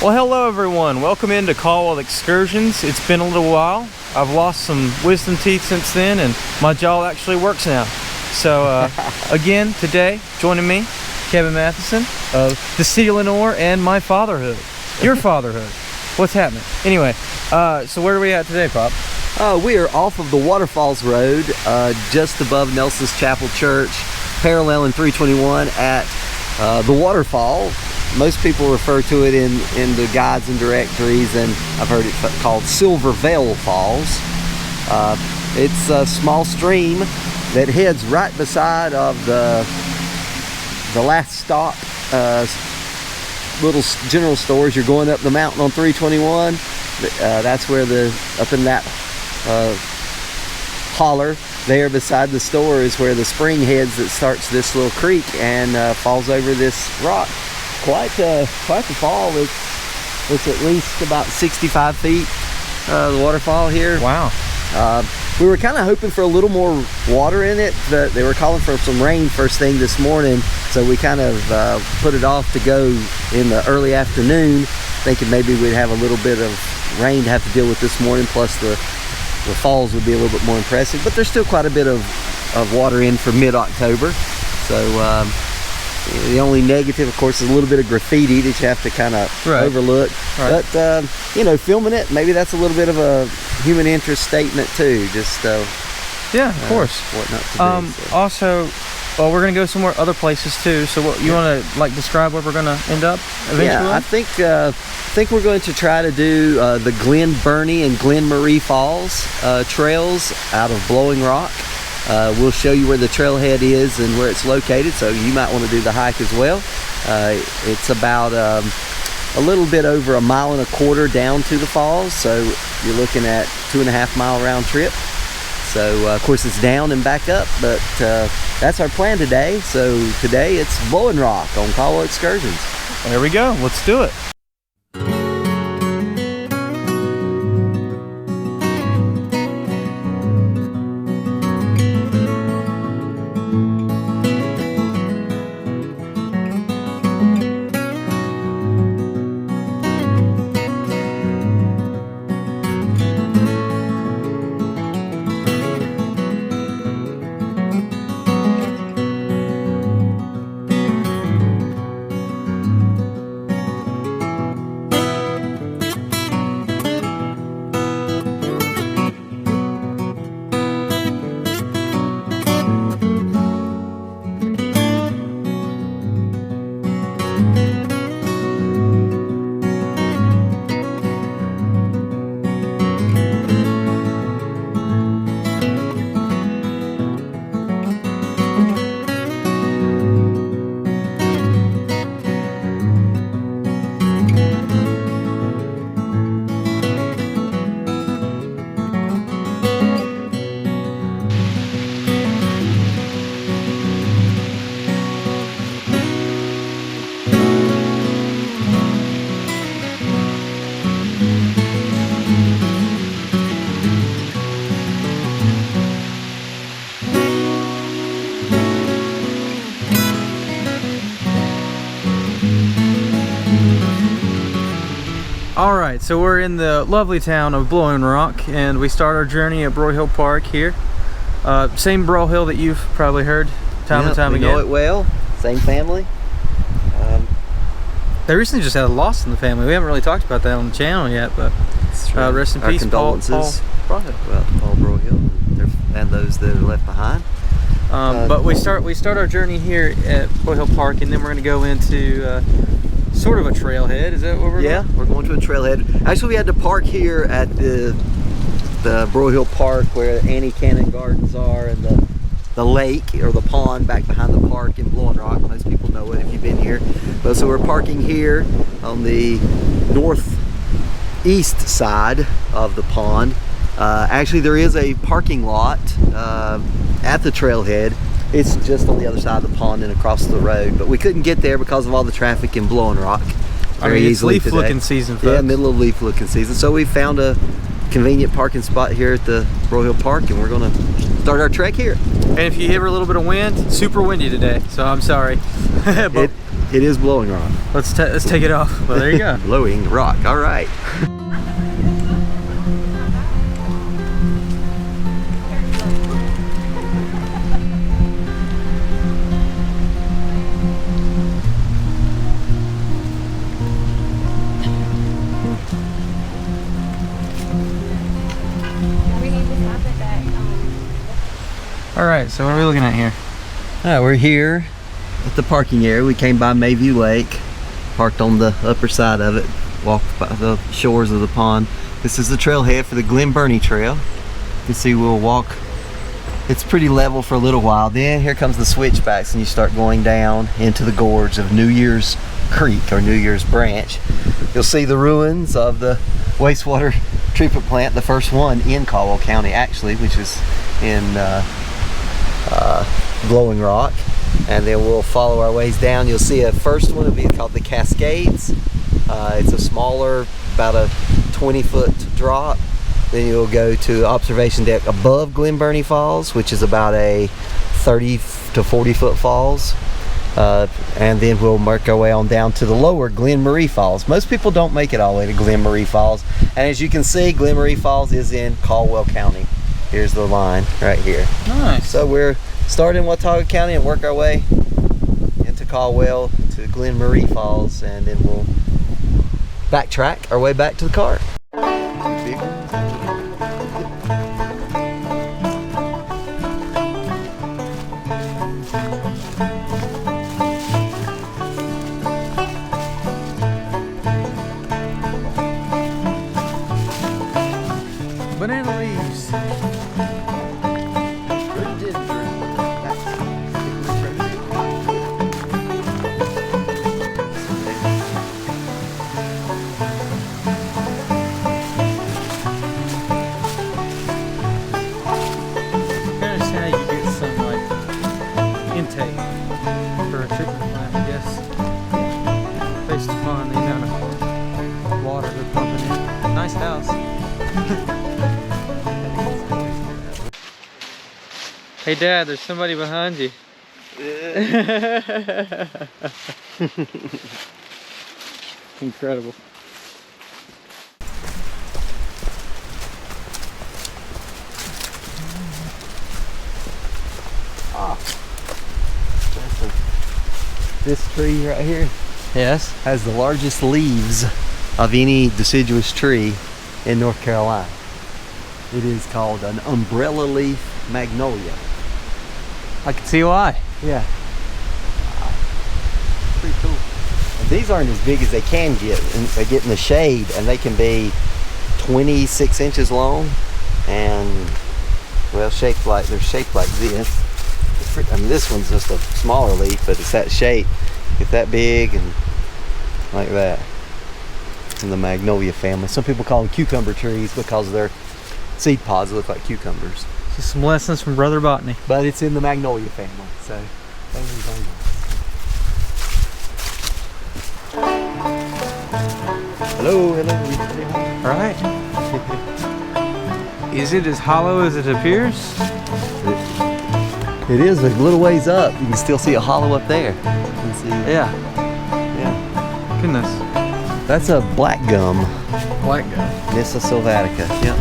Well, hello everyone. Welcome into Caldwell Excursions. It's been a little while. I've lost some wisdom teeth since then, and my jaw actually works now. So again, today, joining me, Kevin Matheson of the City of Lenore and my fatherhood. Your fatherhood. What's happening? Anyway, so where are we at today, Pop? We are off of the Waterfalls Road, just above Nelson's Chapel Church, paralleling 321 at the waterfall. Most people refer to it in the guides and directories, and I've heard it called Silver Veil Falls. It's a small stream that heads right beside of the last stop little general stores. You're going up the mountain on 321. That's where up in that holler there beside the store is where the spring heads that starts this little creek and falls over this rock. Quite the fall. It's at least about 65 feet, the waterfall here. Wow. We were kind of hoping for a little more water in it, but they were calling for some rain first thing this morning, so we kind of put it off to go in the early afternoon, thinking maybe we'd have a little bit of rain to have to deal with this morning, plus the falls would be a little bit more impressive. But there's still quite a bit of water in for mid-October. So the only negative, of course, is a little bit of graffiti that you have to kind of overlook. Right. But, you know, filming it, maybe that's a little bit of a human interest statement too. Just, yeah, of course. What not to do, so. Also, well, we're going to go somewhere, other places too. So what, you want to like describe where we're going to end up eventually? Yeah, I think we're going to try to do the Glen Burney and Glen Burney Falls trails out of Blowing Rock. We'll show you where the trailhead is and where it's located, so you might want to do the hike as well. It's about a little bit over 1.25 miles down to the falls, so you're looking at 2.5 mile round trip. So of course it's down and back up, but that's our plan today. So today it's Blowing Rock on Caldwell Excursions. There we go. Let's do it. Alright, so we're in the lovely town of Blowing Rock, and we start our journey at Broyhill Park here. Same Broyhill that you've probably heard time and time again. We know it well. Same family. They recently just had a loss in the family. We haven't really talked about that on the channel yet, but rest in peace, Paul Broyhill. Well, Paul Broyhill and those that are left behind. But we start our journey here at Broyhill Park, and then we're going to go into sort of a trailhead. Is that what we're going? Yeah, we're going to a trailhead. Actually, we had to park here at the Broyhill Park where Annie Cannon Gardens are, and the lake or the pond back behind the park in Blowing Rock. Most people know it if you've been here. But so we're parking here on the northeast side of the pond. Actually, there is a parking lot at the trailhead. It's just on the other side of the pond and across the road, but we couldn't get there because of all the traffic in Blowing Rock. I mean, it's leaf looking season, folks. Yeah, middle of leaf looking season. So we found a convenient parking spot here at the Broyhill Park, and we're going to start our trek here. And if you hear a little bit of wind, super windy today, so I'm sorry. But It is blowing rock. Let's take it off. Well, there you go. Blowing rock. All right. All right, so what are we looking at here? All right, we're here at the parking area. We came by Mayview Lake, parked on the upper side of it, walked by the shores of the pond. This is the trailhead for the Glen Burney Trail. You can see we'll walk. It's pretty level for a little while. Then here comes the switchbacks and you start going down into the gorge of New Year's Creek or New Year's Branch. You'll see the ruins of the wastewater treatment plant, the first one in Caldwell County actually, which is in Glowing Rock. And then we'll follow our ways down. You'll see a first one will be called the Cascades. It's a smaller, about a 20-foot drop. Then you'll go to observation deck above Glen Burney Falls, which is about a 30 to 40-foot falls. And then we'll work our way on down to the lower Glen Burney Falls. Most people don't make it all the way to Glen Burney Falls. And as you can see, Glen Burney Falls is in Caldwell County. Here's the line right here. Nice. So we're starting in Watauga County and work our way into Caldwell to Glen Burney Falls, and then we'll backtrack our way back to the car. Banana leaves. For a treatment plant, I guess, based upon the amount of water they're pumping in. Nice house. Hey Dad, there's somebody behind you. Incredible. This tree right here, Yes. has the largest leaves of any deciduous tree in North Carolina. It is called an umbrella leaf magnolia. I can see why. Yeah. Pretty cool. And these aren't as big as they can get, and they get in the shade, and they can be 26 inches long, and well, they're shaped like this. I mean, this one's just a smaller leaf, but it's that shape. Get that big and like that. In the magnolia family. Some people call them cucumber trees because their seed pods look like cucumbers. Just some lessons from Brother Botany. But it's in the magnolia family, so. Hello, hello. All right. Is it as hollow as it appears? It is a little ways up. You can still see a hollow up there. You can see. Yeah. Yeah. Goodness. That's a black gum. Black gum. Nissa sylvatica. Yep.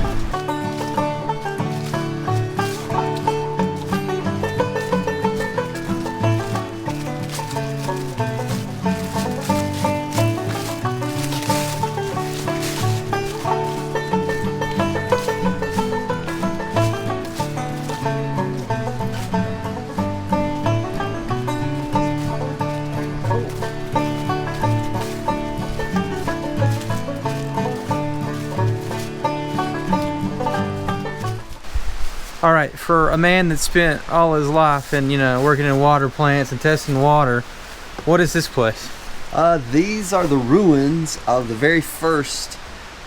All right, for a man that spent all his life and working in water plants and testing water, what is this place? These are the ruins of the very first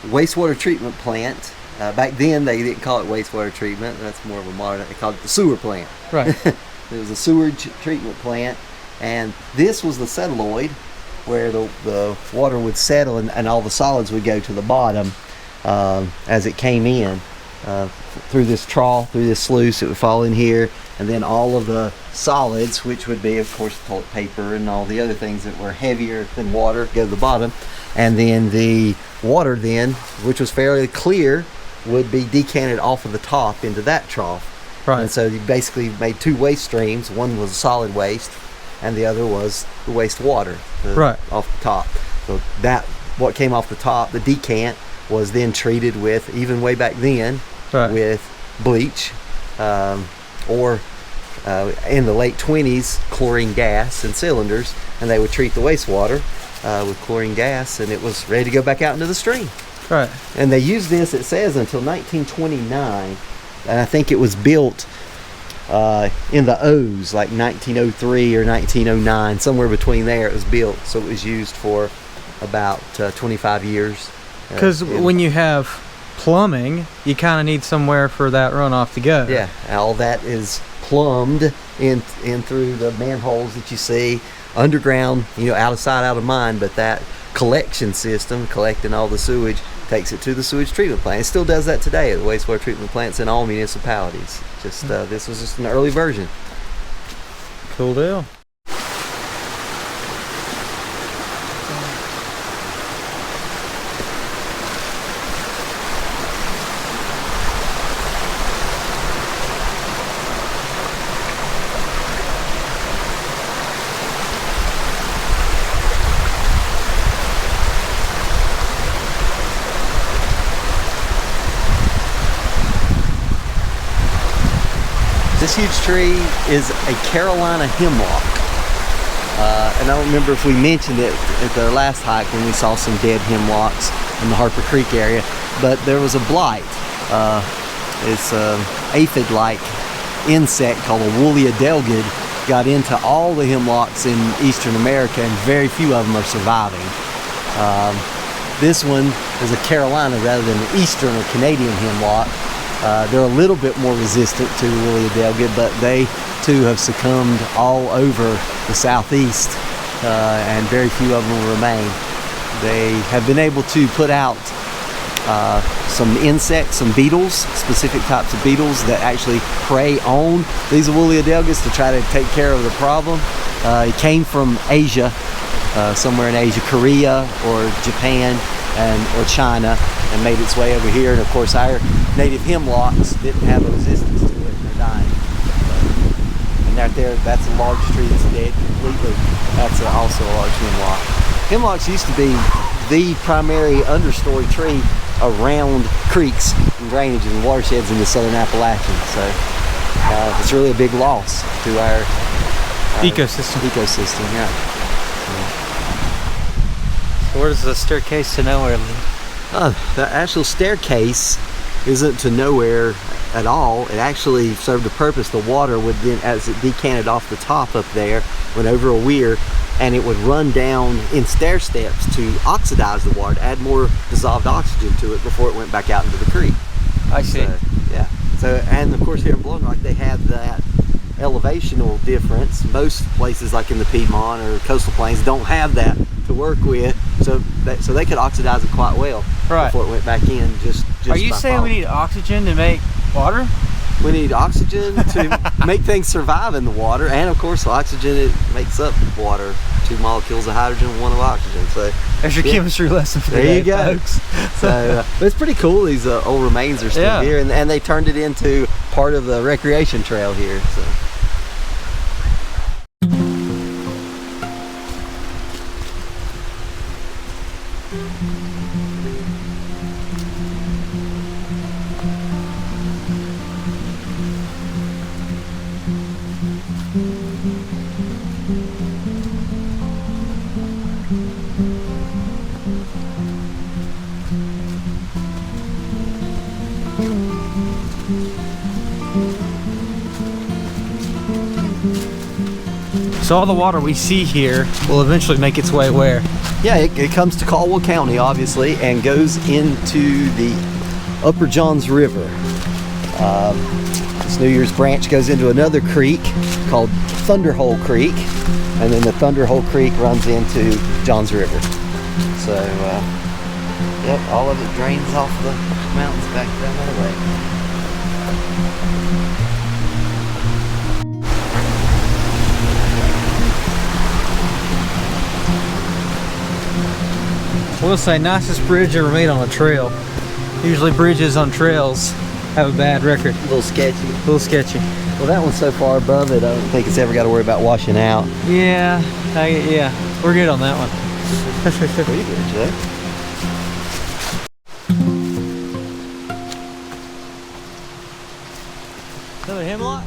wastewater treatment plant. Back then they didn't call it wastewater treatment. That's more of a modern. They called it the sewer plant. Right. It was a sewage treatment plant, and this was the celluloid, where the water would settle and all the solids would go to the bottom as it came in. through this trough, through this sluice. It would fall in here, and then all of the solids, which would be, of course, toilet paper and all the other things that were heavier than water, go to the bottom. And then the water then, which was fairly clear, would be decanted off of the top into that trough. Right. And so you basically made two waste streams. One was solid waste, and the other was the wastewater off the top. So that, what came off the top, the decant, was then treated with, even way back then, with bleach, or in the late 20s, chlorine gas in cylinders, and they would treat the wastewater with chlorine gas, and it was ready to go back out into the stream. Right. And they used this, it says, until 1929, and I think it was built in the O's, like 1903 or 1909, somewhere between there it was built, so it was used for about 25 years. Because when you have plumbing, you kind of need somewhere for that runoff to go. Yeah, all that is plumbed in through the manholes that you see underground, out of sight, out of mind. But that collection system, collecting all the sewage, takes it to the sewage treatment plant. It still does that today at the wastewater treatment plants in all municipalities. Just this was just an early version. Cool deal. This huge tree is a Carolina hemlock. And I don't remember if we mentioned it at the last hike when we saw some dead hemlocks in the Harper Creek area, but there was a blight. It's an aphid-like insect called a woolly adelgid, got into all the hemlocks in eastern America, and very few of them are surviving. This one is a Carolina rather than an eastern or Canadian hemlock. They're a little bit more resistant to the woolly adelgid, but they too have succumbed all over the southeast, and very few of them remain. They have been able to put out some insects, some beetles, specific types of beetles that actually prey on these woolly adelgids to try to take care of the problem. It came from Asia, somewhere in Asia, Korea or Japan or China, and made its way over here. And of course our native hemlocks didn't have a resistance to it, and they're dying. And right there, that's a large tree that's dead completely. That's also a large hemlock. Hemlocks used to be the primary understory tree around creeks and drainage and watersheds in the southern Appalachians. So it's really a big loss to our ecosystem. Yeah. So where does the staircase to nowhere lead? The actual staircase isn't to nowhere at all. It actually served a purpose. The water would then, as it decanted off the top up there, went over a weir, and it would run down in stair steps to oxidize the water, to add more dissolved oxygen to it before it went back out into the creek. I see. So, yeah. So, and of course here in Blowing Rock they have that elevational difference. Most places like in the Piedmont or coastal plains don't have that to work with, so they could oxidize it quite well before it went back in. Just Are you saying we need oxygen to make water? We need oxygen to make things survive in the water, and of course oxygen, it makes up water. 2 molecules of hydrogen, 1 of oxygen. So there's your chemistry lesson for there today, you go, folks. So but it's pretty cool. These old remains are still here, and they turned it into part of the recreation trail here. So. So all the water we see here will eventually make its way where? Yeah, it comes to Caldwell County, obviously, and goes into the Upper Johns River. This New Year's branch goes into another creek called Thunderhole Creek, and then the Thunderhole Creek runs into Johns River. So, yep, all of it drains off the mountains back down that way. We'll say nicest bridge ever made on a trail. Usually bridges on trails have a bad record. A little sketchy. A little sketchy. Well, that one's so far above it, I don't think it's ever got to worry about washing out. Yeah, yeah, we're good on that one. Pretty good, Jay. Another hemlock?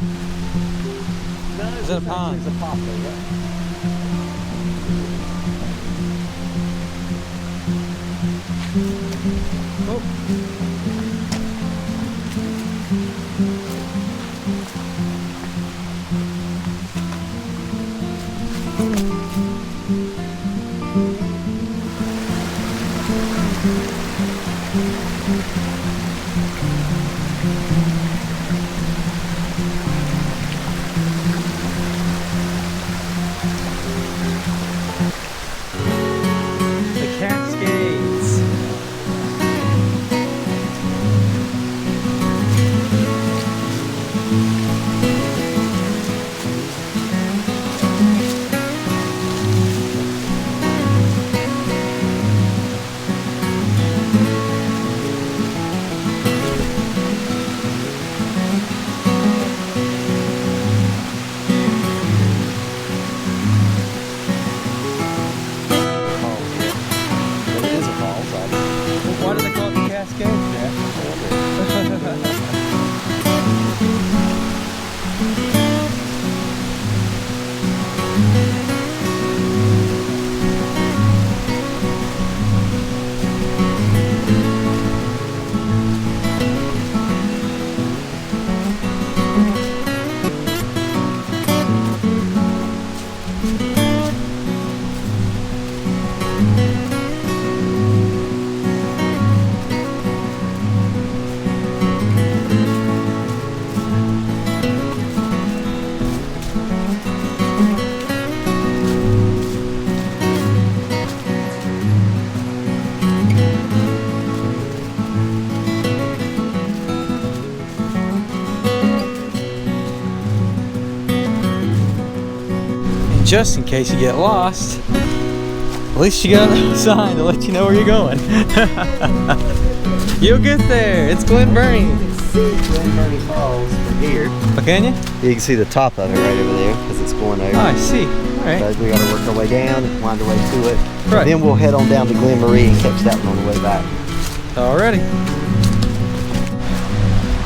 No, is that a pine? It's a poplar, yeah. Oh. The Cascades. Why do they call it the Cascades, Jack? Just in case you get lost, at least you got a sign to let you know where you're going. You'll get there. It's Glen Burney. You can see Glen Burney Falls from here. Oh, can you? You can see the top of it right over there because it's going over. Oh, I see. All right. So we got to work our way down, wind our way to it. Right. Then we'll head on down to Glen Marie and catch that one on the way back. Alrighty.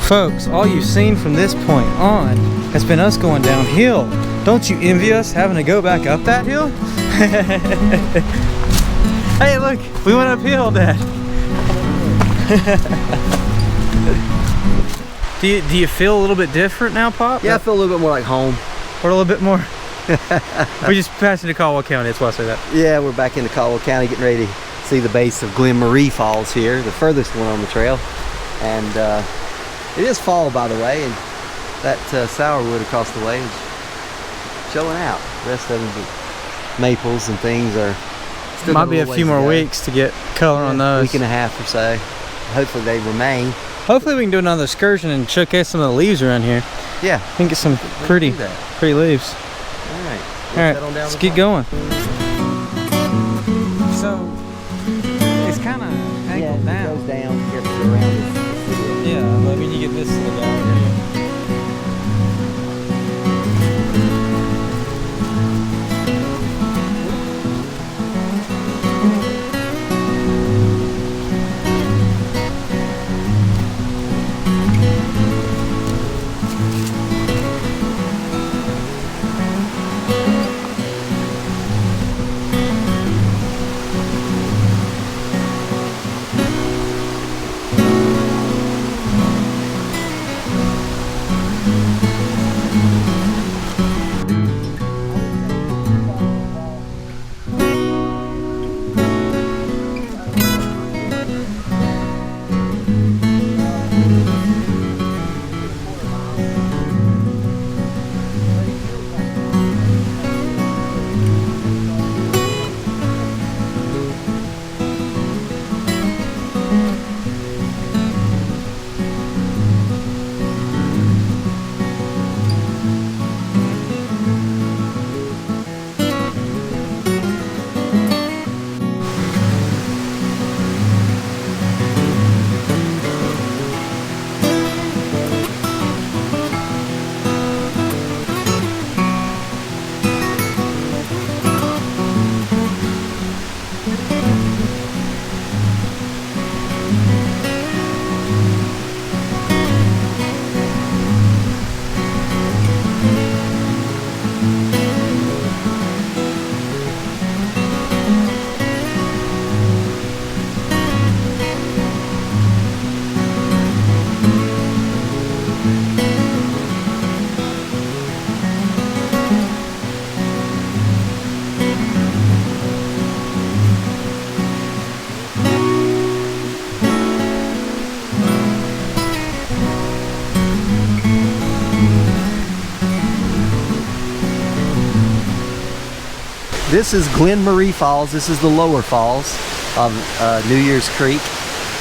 Folks, all you've seen from this point on has been us going downhill. Don't you envy us having to go back up that hill? Hey, look, we went uphill, Dad. Do you feel a little bit different now, Pop? Yeah, I feel a little bit more like home. Or a little bit more? We're just passing to Caldwell County, that's why I say that. Yeah, we're back into Caldwell County getting ready to see the base of Glen Burney Falls here, the furthest one on the trail. And it is fall, by the way, and that sourwood across the way is showing out. The rest of them, the maples and things, are still might be a few more weeks to get color on those. A week and a half or so. Hopefully they remain. Hopefully we can do another excursion and showcase some of the leaves around here. Yeah. We can get some pretty leaves. All right. Let's keep going. So it's kind of angled down. It goes down. You have to go around this. Yeah, I mean you get this little down here. this is Glen Burney Falls. This is the lower falls of New Year's Creek.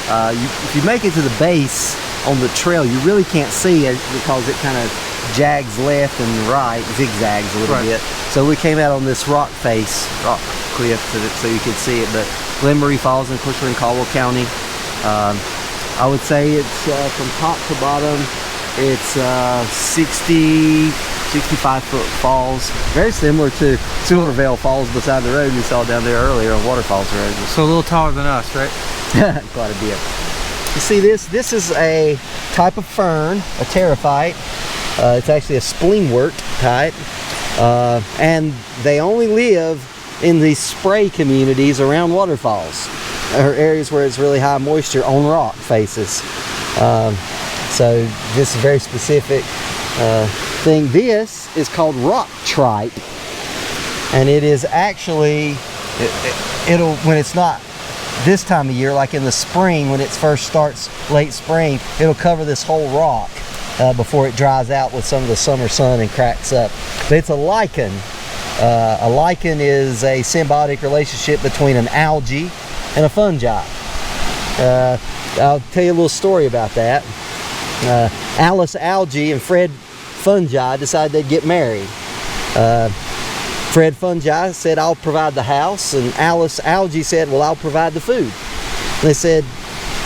If you make it to the base on the trail, you really can't see it because it kind of jags left and right, zigzags a little bit. So we came out on this rock cliff so you could see it. But Glen Burney Falls, and of course we're in Caldwell County. I would say it's from top to bottom, it's 65 foot falls, very similar to Silvervale Falls beside the road we saw down there earlier on Waterfalls Road. So a little taller than us, right? Quite a bit. You see this? This is a type of fern, a pterophyte. It's actually a splingwort type, and they only live in these spray communities around waterfalls, or areas where it's really high moisture on rock faces. So this is a very specific thing. This is called rock tripe, and it is actually, it'll, when it's not this time of year, like in the spring when it first starts, late spring, it'll cover this whole rock before it dries out with some of the summer sun and cracks up. But it's a lichen. A lichen is a symbiotic relationship between an algae and a fungi. I'll tell you a little story about that. Alice Algae and Fred Fungi decided they'd get married. Fred Fungi said, I'll provide the house, and Alice Algae said, well, I'll provide the food. And they said,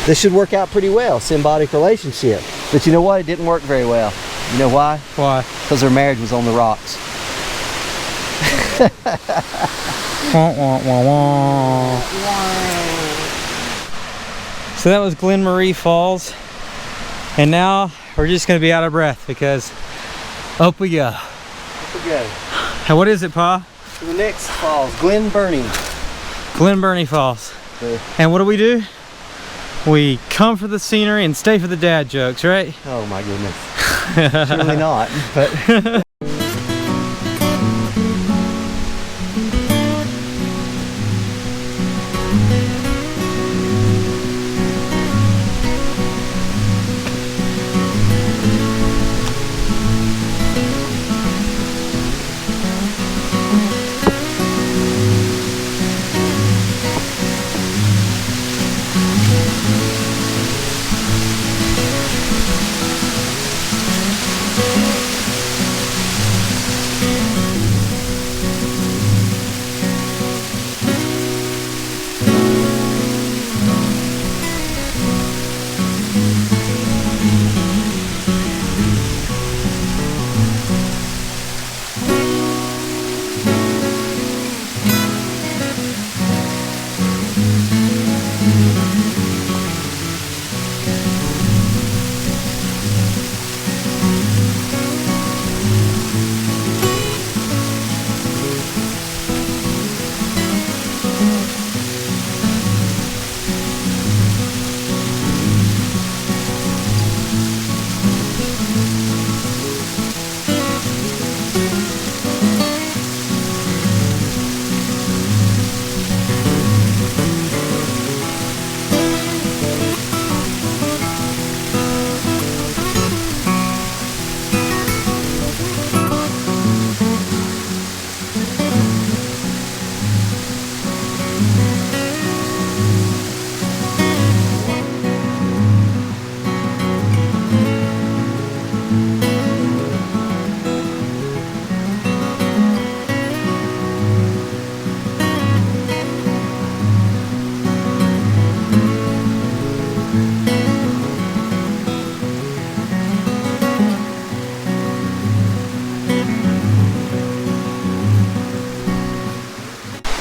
this should work out pretty well, symbiotic relationship. But you know what? It didn't work very well. You know why? Why? Because their marriage was on the rocks. So that was Glen Burney Falls, and now we're just going to be out of breath because up we go. Up we go. And what is it, Pa? The next falls, Glen Burney. Glen Burney Falls. And what do? We come for the scenery and stay for the dad jokes, right? Oh my goodness. Surely not, but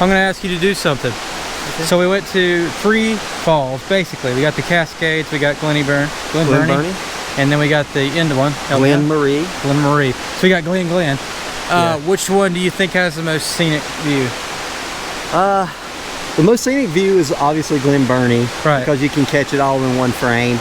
I'm going to ask you to do something. Okay. So we went to 3 falls, basically. We got the Cascades, we got Glen Burney, and then we got the end one, Glen Burney. So we got Glen. Yeah. Which one do you think has the most scenic view? The most scenic view is obviously Glen Burney, right? Because you can catch it all in one frame.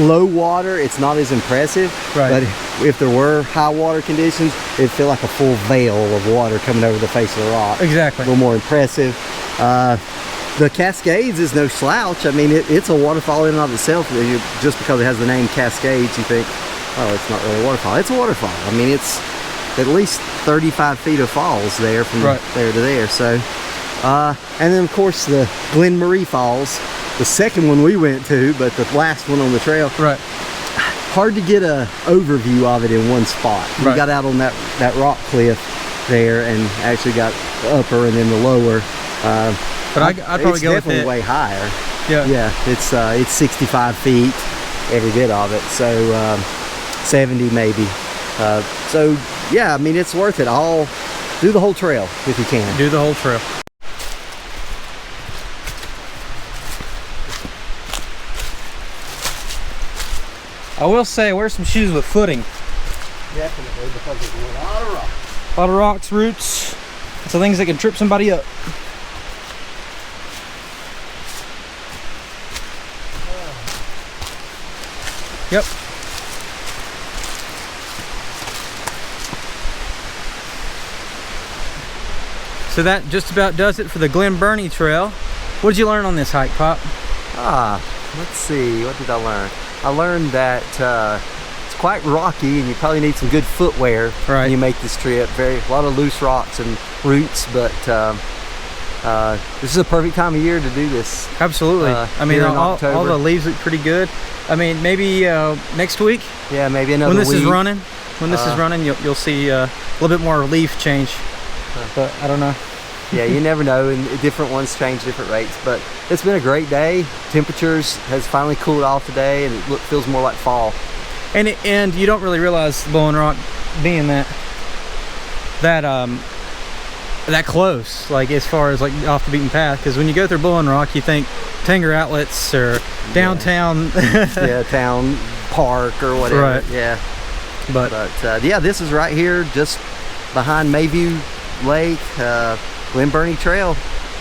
Low water, it's not as impressive, right? But if there were high water conditions, it'd feel like a full veil of water coming over the face of the rock. Exactly. A little more impressive. The Cascades is no slouch. I mean, it's a waterfall in and of itself. Just because it has the name Cascades, you think, oh, it's not really a waterfall. It's a waterfall. I mean, it's at least 35 feet of falls there from there to there. So, and then of course the Glen Burney Falls, the second one we went to, but the last one on the trail. Right. Hard to get a overview of it in one spot. We got out on that rock cliff there and actually got the upper and then the lower. But I'd probably go with it. Definitely way higher. Yeah. Yeah, it's 65 feet, every bit of it. So 70 maybe. So yeah, I mean, it's worth it. I'll do the whole trail if you can. Do the whole trail. I will say, wear some shoes with footing. Definitely, because there's a lot of rocks. A lot of rocks, roots, so things that can trip somebody up. Yep. So that just about does it for the Glen Burney Trail. What did you learn on this hike, Pop? Let's see, what did I learn? I learned that it's quite rocky and you probably need some good footwear when you make this trip. A lot of loose rocks and roots, but this is a perfect time of year to do this. Absolutely. I mean, all the leaves look pretty good. I mean, maybe next week. Yeah, maybe another week. When this is running, you'll see a little bit more leaf change. But I don't know. Yeah, you never know, and different ones change different rates. But it's been a great day. Temperatures has finally cooled off today, and it feels more like fall. And you don't really realize Blowing Rock being that close, like as far as like off the beaten path. Because when you go through Blowing Rock, you think Tanger Outlets or downtown, town park or whatever. Right. Yeah. But yeah, this is right here, just behind Mayview Lake, Glen Burney Trail.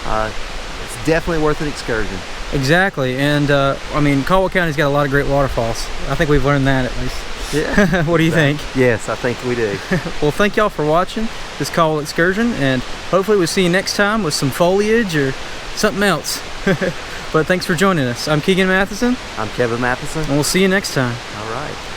It's definitely worth an excursion. Exactly, and I mean, Caldwell County's got a lot of great waterfalls. I think we've learned that at least. Yeah. What do you think? Yes, I think we do. Well, thank y'all for watching this Caldwell excursion, and hopefully we'll see you next time with some foliage or something else. But thanks for joining us. I'm Keegan Matheson. I'm Kevin Matheson. And we'll see you next time. All right.